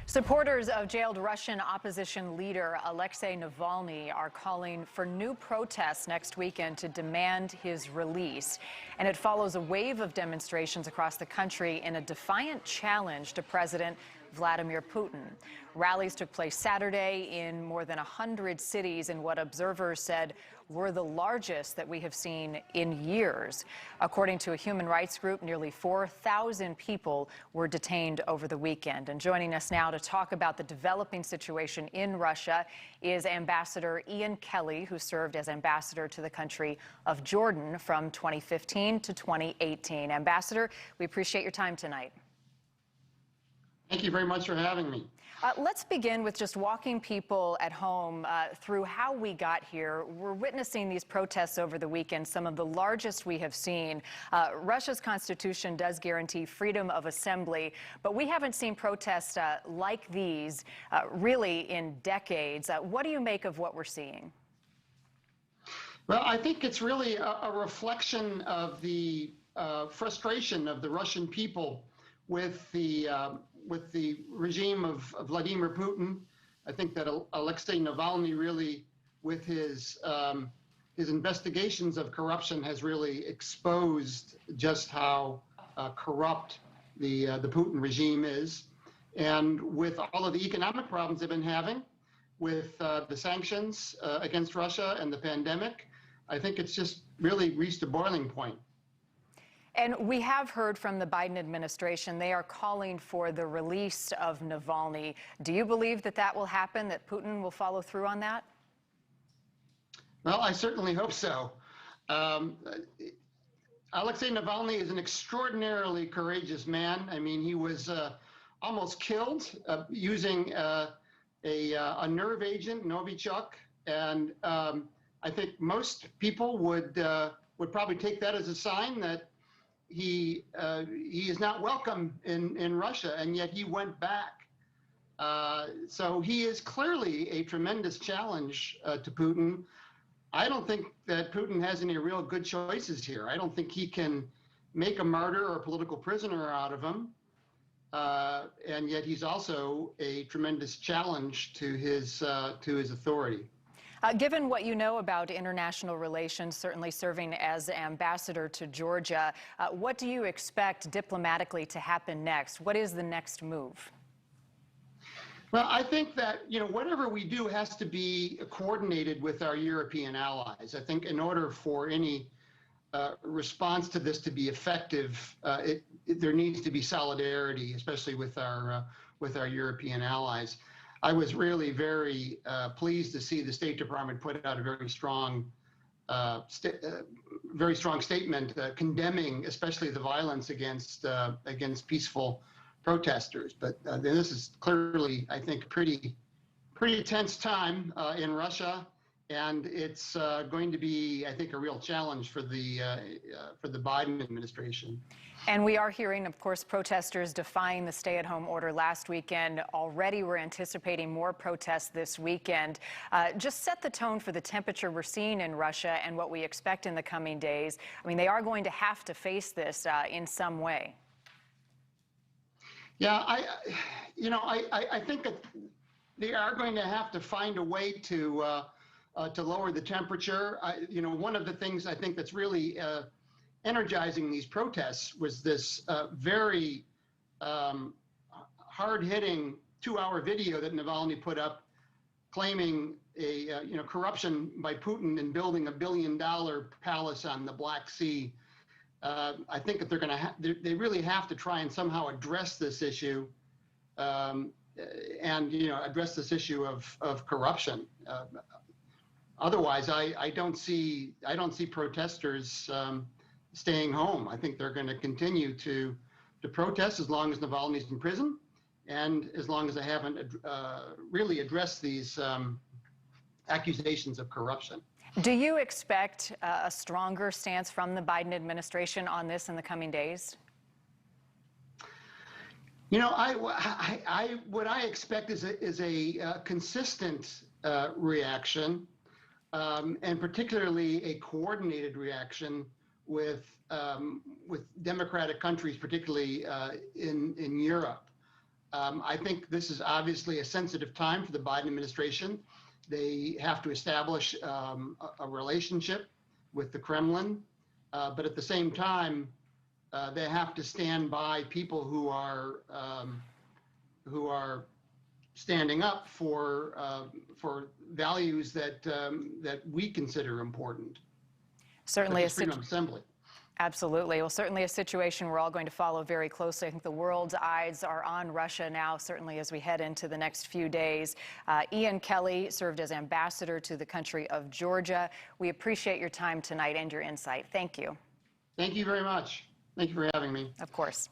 Supporters of jailed Russian opposition leader Alexei Navalny are calling for new protests next weekend to demand his release. And it follows a wave of demonstrations across the country in a defiant challenge to President Vladimir Putin. Rallies took place Saturday in more than 100 cities in what observers said were the largest that we have seen in years. According to a human rights group, nearly 4,000 people were detained over the weekend. And joining us now to talk about the developing situation in Russia is Ambassador Ian Kelly, who served as ambassador to the country of Jordan from 2015 to 2018. Ambassador, we appreciate your time tonight. Thank you very much for having me. Let's begin with just walking people at home through how we got here. We're witnessing these protests over the weekend, some of the largest we have seen. Russia's constitution does guarantee freedom of assembly, but we haven't seen protests like these really in decades. What do you make of what we're seeing? Well, I think it's really a reflection of the frustration of the Russian people with the regime of Vladimir Putin. I think that Alexei Navalny really, with his investigations of corruption, has really exposed just how corrupt the Putin regime is. And with all of the economic problems they've been having, with the sanctions against Russia and the pandemic, I think it's just really reached a boiling point. And we have heard from the Biden administration, they are calling for the release of Navalny. Do you believe that that will happen, that Putin will follow through on that? Well, I certainly hope so. Alexei Navalny is an extraordinarily courageous man. I mean, he was almost killed using a nerve agent, Novichok, and I think most people would probably take that as a sign that he is not welcome in Russia, and yet he went back. So he is clearly a tremendous challenge to Putin. I don't think that Putin has any real good choices here. I don't think he can make a martyr or a political prisoner out of him. And yet he's also a tremendous challenge to his authority. Given what you know about international relations, certainly serving as ambassador to Georgia, what do you expect diplomatically to happen next? What is the next move? Well, I think that, whatever we do has to be coordinated with our European allies. I think in order for any response to this to be effective, there needs to be solidarity, especially with our European allies. I was really very pleased to see the State Department put out a very strong statement condemning, especially the violence against peaceful protesters. But this is clearly, I think, a pretty tense time in Russia, and it's going to be, I think, a real challenge for the Biden administration. And we are hearing, of course, protesters defying the stay-at-home order last weekend. Already we're anticipating more protests this weekend. Just set the tone for the temperature we're seeing in Russia and what we expect in the coming days. I mean, they are going to have to face this in some way. Yeah, I think that they are going to have to find a way to lower the temperature. One of the things I think that's really energizing these protests was this very hard-hitting 2-hour video that Navalny put up, claiming corruption by Putin in building $1 billion palace on the Black Sea. I think that they really have to try and somehow address this issue, and address this issue of corruption. Otherwise, I don't see protesters staying home. I think they're going to continue to protest as long as Navalny's in prison, and as long as they haven't really addressed these accusations of corruption. Do you expect a stronger stance from the Biden administration on this in the coming days? What I expect is a consistent reaction, and particularly a coordinated reaction with democratic countries, particularly in Europe. I think this is obviously a sensitive time for the Biden administration. They have to establish a relationship with the Kremlin, but at the same time, they have to stand by people who are standing up for values that we consider important. Certainly, such as freedom of assembly. Absolutely. Well, certainly a situation we're all going to follow very closely. I think the world's eyes are on Russia now, certainly as we head into the next few days. Ian Kelly served as ambassador to the country of Georgia. We appreciate your time tonight and your insight. Thank you. Thank you very much. Thank you for having me. Of course.